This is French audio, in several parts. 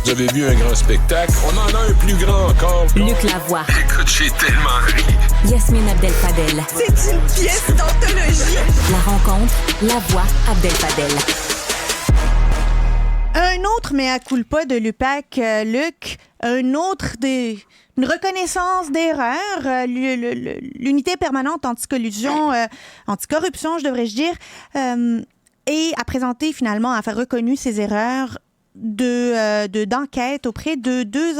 Vous avez vu un grand spectacle? On en a un plus grand encore. Luc Lavoie. Écoute, j'ai tellement ri. Yasmine Abdel-Fadel. C'est une pièce d'anthologie. La rencontre, Lavoie Abdel-Fadel. Un autre mea culpa de l'UPAC, Luc. Une reconnaissance d'erreur. L'unité permanente anticollusion, anticorruption, je devrais dire, et a présenté finalement, a fait reconnu ses erreurs d'enquête auprès de deux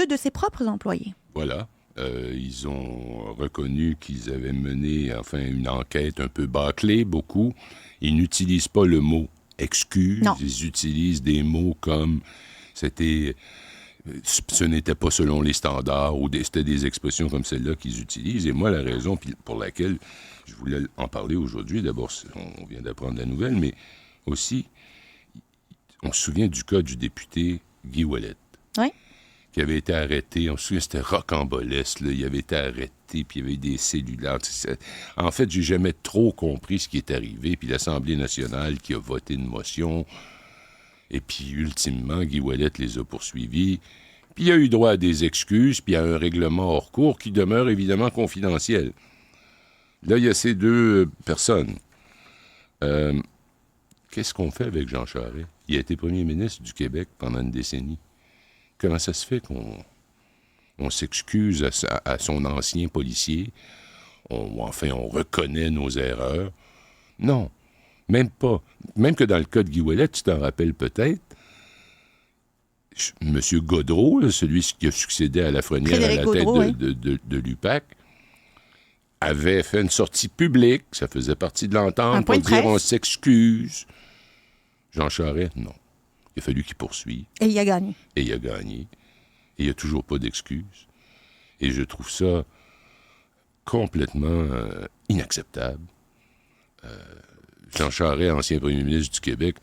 de ses propres employés. Voilà. Ils ont reconnu qu'ils avaient mené une enquête un peu bâclée, beaucoup. Ils n'utilisent pas le mot « excuse ». Non. Ils utilisent des mots comme « ce n'était pas selon les standards » ou c'était des expressions comme celle-là qu'ils utilisent. Et moi, la raison pour laquelle je voulais en parler aujourd'hui, d'abord, on vient d'apprendre la nouvelle, mais aussi, on se souvient du cas du député Guy Ouellet. Oui. Qui avait été arrêté. On se souvient, c'était rocambolesque, là. Il avait été arrêté, puis il y avait des cellulaires. En fait, j'ai jamais trop compris ce qui est arrivé. Puis l'Assemblée nationale qui a voté une motion. Et puis, ultimement, Guy Ouellet les a poursuivis. Puis il a eu droit à des excuses, puis à un règlement hors cours qui demeure évidemment confidentiel. Là, il y a ces deux personnes. Qu'est-ce qu'on fait avec Jean Charest? Il a été premier ministre du Québec pendant une décennie. Comment ça se fait qu'on s'excuse à son ancien policier? On reconnaît nos erreurs? Non, même pas. Même que dans le cas de Guy Ouellet, tu t'en rappelles peut-être, M. Gaudreau, là, celui qui a succédé à Lafrenière à la tête de l'UPAC, avait fait une sortie publique, ça faisait partie de l'entente, pour dire on s'excuse. Jean Charest, non. Il a fallu qu'il poursuive. Et il a gagné. Et il n'y a toujours pas d'excuses. Et je trouve ça complètement inacceptable. Jean Charest, ancien premier ministre du Québec,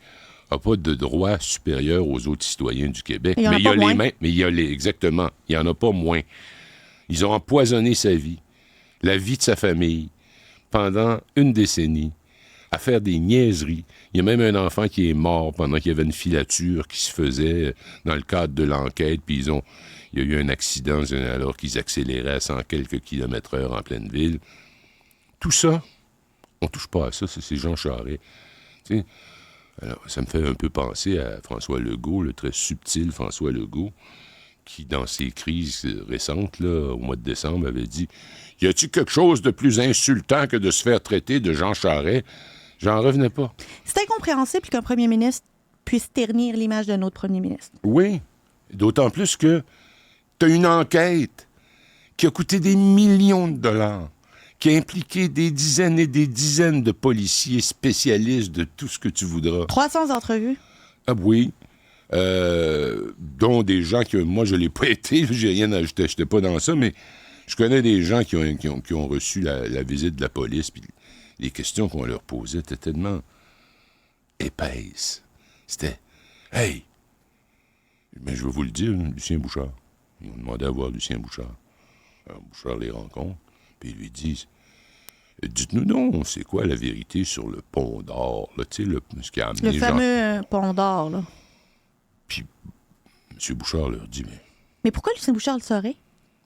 n'a pas de droit supérieur aux autres citoyens du Québec. Mais il y a les mêmes. Mais il y a exactement. Il n'y en a pas moins. Ils ont empoisonné sa vie, la vie de sa famille, pendant une décennie, à faire des niaiseries. Il y a même un enfant qui est mort pendant qu'il y avait une filature qui se faisait dans le cadre de l'enquête, puis il y a eu un accident alors qu'ils accéléraient à 100 quelques kilomètres heure en pleine ville. Tout ça, on touche pas à ça, c'est Jean Charest. Tu sais, alors, ça me fait un peu penser à François Legault, le très subtil François Legault, qui, dans ses crises récentes, là, au mois de décembre, avait dit « Y a-t-il quelque chose de plus insultant que de se faire traiter de Jean Charest? » J'en revenais pas. C'est incompréhensible qu'un premier ministre puisse ternir l'image d'un autre premier ministre. Oui, d'autant plus que tu as une enquête qui a coûté des millions de dollars, qui a impliqué des dizaines et des dizaines de policiers spécialistes de tout ce que tu voudras. 300 entrevues. Ah oui. Dont des gens qui... Moi, je l'ai pas été, j'ai rien ajouté, j'étais pas dans ça, mais je connais des gens qui ont reçu la visite de la police, puis les questions qu'on leur posait étaient tellement épaisses. C'était « Hey! » Mais je vais vous le dire, Lucien Bouchard. Ils m'ont demandé à voir Lucien Bouchard. Alors, Bouchard les rencontre, puis ils lui disent « Dites-nous donc, c'est quoi la vérité sur le pont d'or? » Tu sais, ce qui a amené... Le fameux pont d'or, là. Puis M. Bouchard leur dit « Mais pourquoi Lucien Bouchard le saurait? »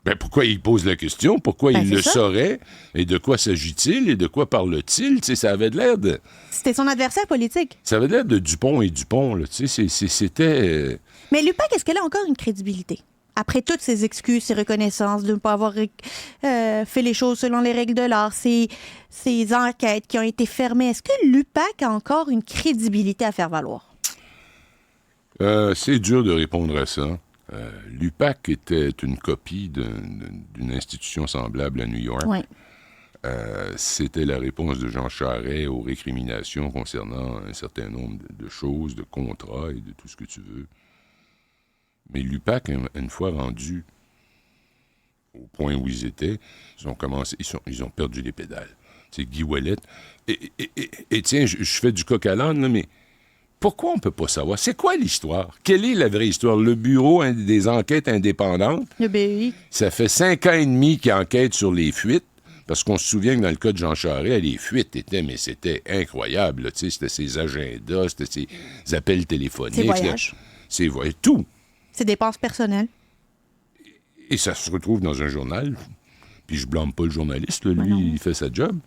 Ben pourquoi il pose la question? Pourquoi il le saurait? Et de quoi s'agit-il? Et de quoi parle-t-il? Tu sais, ça avait l'air de... C'était son adversaire politique. Ça avait l'air de Dupont et Dupont, là. Tu sais, c'était... Mais l'UPAC, est-ce qu'elle a encore une crédibilité? Après toutes ses excuses, ses reconnaissances de ne pas avoir fait les choses selon les règles de l'art, ces enquêtes qui ont été fermées, est-ce que l'UPAC a encore une crédibilité à faire valoir? C'est dur de répondre à ça. L'UPAC était une copie d'une institution semblable à New York. Oui. C'était la réponse de Jean Charest aux récriminations concernant un certain nombre de choses, de contrats et de tout ce que tu veux. Mais l'UPAC, une fois rendu au point où ils étaient, ils ont perdu les pédales. C'est Guy Ouellet. Et tiens, je fais du coq à l'âne, là, mais pourquoi on ne peut pas savoir? C'est quoi l'histoire? Quelle est la vraie histoire? Le Bureau des enquêtes indépendantes, le BEI, ça fait 5 ans et demi qu'il enquête sur les fuites, parce qu'on se souvient que dans le cas de Jean Charest, les fuites c'était incroyable. Là, c'était ses agendas, c'était ses appels téléphoniques. ses voyages. Tout. C'est dépenses personnelles. Et ça se retrouve dans un journal. Puis je blâme pas le journaliste, là, lui, il fait sa job.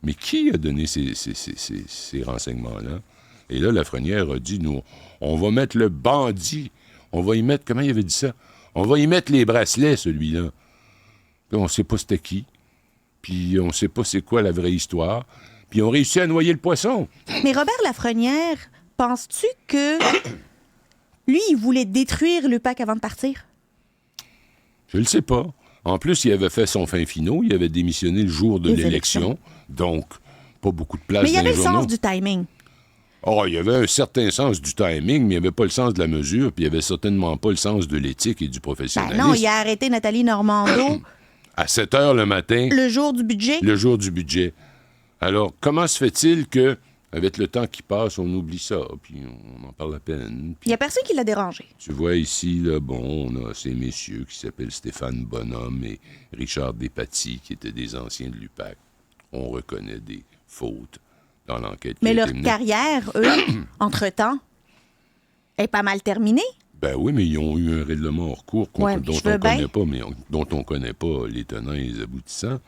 Mais qui a donné ces renseignements-là? Et là, Lafrenière a dit, nous, on va mettre le bandit, on va y mettre, comment il avait dit ça? On va y mettre les bracelets, celui-là. Puis on sait pas c'était qui. Puis on sait pas c'est quoi la vraie histoire. Puis on réussit à noyer le poisson. Mais Robert Lafrenière, penses-tu que lui, il voulait détruire l'UPAC avant de partir? Je le sais pas. En plus, il avait fait son fin finaux. Il avait démissionné le jour de l'élection. Donc, pas beaucoup de place dans les journaux. Mais il y avait le sens du timing. Oh, il y avait un certain sens du timing, mais il n'y avait pas le sens de la mesure, puis il n'y avait certainement pas le sens de l'éthique et du professionnalisme. Non, il a arrêté Nathalie Normando. À 7 heures le matin. Le jour du budget. Le jour du budget. Alors, comment se fait-il que, avec le temps qui passe, on oublie ça, puis on en parle à peine? Il n'y a personne qui l'a dérangé. Tu vois ici, là, bon, on a ces messieurs qui s'appellent Stéphane Bonhomme et Richard Despatie, qui étaient des anciens de l'UPAC. On reconnaît des fautes dans l'enquête. Mais leur carrière, eux, entre-temps, est pas mal terminée. Ben oui, mais ils ont eu un règlement hors cours dont on connaît pas les tenants et les aboutissants.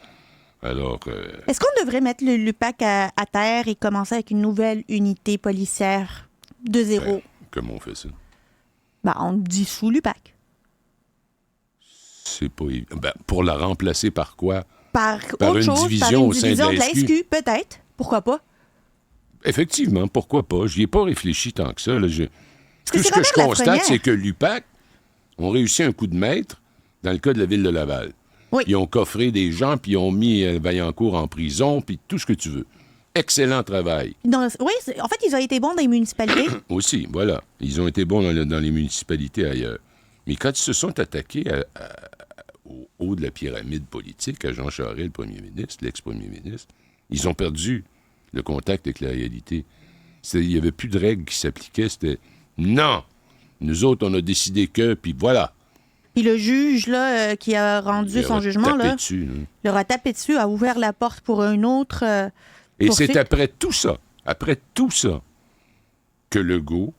Alors... Est-ce qu'on devrait mettre l'UPAC à terre et commencer avec une nouvelle unité policière de zéro? Comment on fait ça? Ben, on dissout l'UPAC. C'est pas évident. Ben, pour la remplacer par quoi? Par une division au sein de la SQ? Peut-être. Pourquoi pas? Effectivement, pourquoi pas? J'y ai pas réfléchi tant que ça. Là. Tout ce que je constate, c'est que l'UPAC ont réussi un coup de maître dans le cas de la ville de Laval. Oui. Ils ont coffré des gens, puis ils ont mis Vaillancourt en prison, puis tout ce que tu veux. Excellent travail. Oui, en fait, ils ont été bons dans les municipalités. Aussi, voilà. Ils ont été bons dans les municipalités ailleurs. Mais quand ils se sont attaqués au haut de la pyramide politique, à Jean Charest, le premier ministre, l'ex-premier ministre, ils ont perdu le contact avec la réalité. Il n'y avait plus de règles qui s'appliquaient. C'était non! Nous autres, on a décidé que, puis voilà. Puis le juge là, qui a rendu son jugement, là, leur a tapé dessus, a ouvert la porte pour un autre... Et c'est après tout ça, que Legault,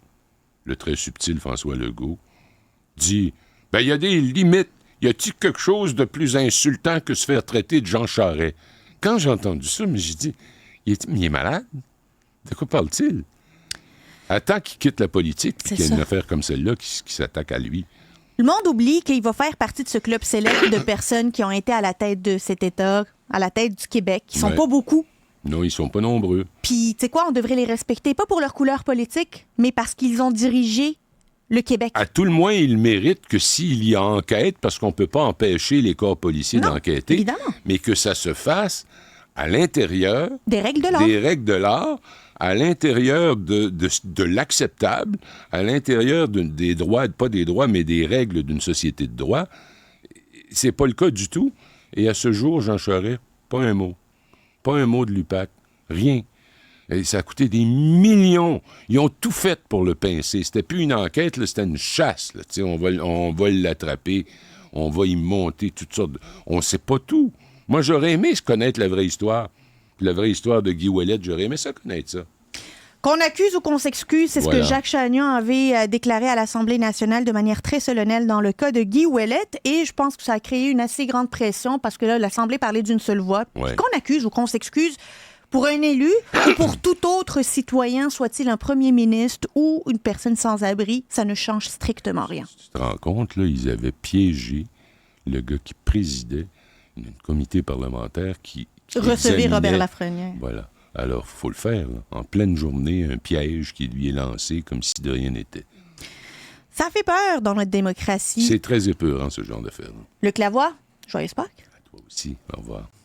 le très subtil François Legault, dit, ben il y a des limites. Y a-t-il quelque chose de plus insultant que se faire traiter de Jean Charest? Quand j'ai entendu ça, j'ai dit, il est malade? De quoi parle-t-il? Attends qu'il quitte la politique, puis qu'il y a une affaire comme celle-là qui s'attaque à lui. Le monde oublie qu'il va faire partie de ce club sélect de personnes qui ont été à la tête de cet État, à la tête du Québec. Ils sont pas beaucoup. Non, ils sont pas nombreux. Puis, tu sais quoi, on devrait les respecter, pas pour leur couleur politique, mais parce qu'ils ont dirigé le Québec. À tout le moins, ils méritent que s'il y a enquête, parce qu'on peut pas empêcher les corps policiers d'enquêter, évidemment. Mais que ça se fasse à l'intérieur des règles de l'art, à l'intérieur de l'acceptable, à l'intérieur des droits, pas des droits, mais des règles d'une société de droit. C'est pas le cas du tout. Et à ce jour, Jean Charest, pas un mot. Pas un mot de l'UPAC. Rien. Et ça a coûté des millions. Ils ont tout fait pour le pincer. C'était plus une enquête, là, c'était une chasse. Là. On va l'attraper, on va y monter toutes sortes de... On sait pas tout. Moi, j'aurais aimé connaître la vraie histoire. La vraie histoire de Guy Ouellette, j'aurais aimé ça connaître ça. Qu'on accuse ou qu'on s'excuse, c'est ce que Jacques Chagnon avait déclaré à l'Assemblée nationale de manière très solennelle dans le cas de Guy Ouellette. Et je pense que ça a créé une assez grande pression parce que là, l'Assemblée parlait d'une seule voix. Ouais. Qu'on accuse ou qu'on s'excuse pour un élu ou pour tout autre citoyen, soit-il un premier ministre ou une personne sans abri, ça ne change strictement rien. Tu te rends compte, là, ils avaient piégé le gars qui présidait un comité parlementaire qui recevait Robert Lafrenière. Voilà. Alors, il faut le faire. Là. En pleine journée, un piège qui lui est lancé comme si de rien n'était. Ça fait peur dans notre démocratie. C'est très épeurant, ce genre d'affaires. Le Clavois, joyeux Pâques. À toi aussi. Au revoir.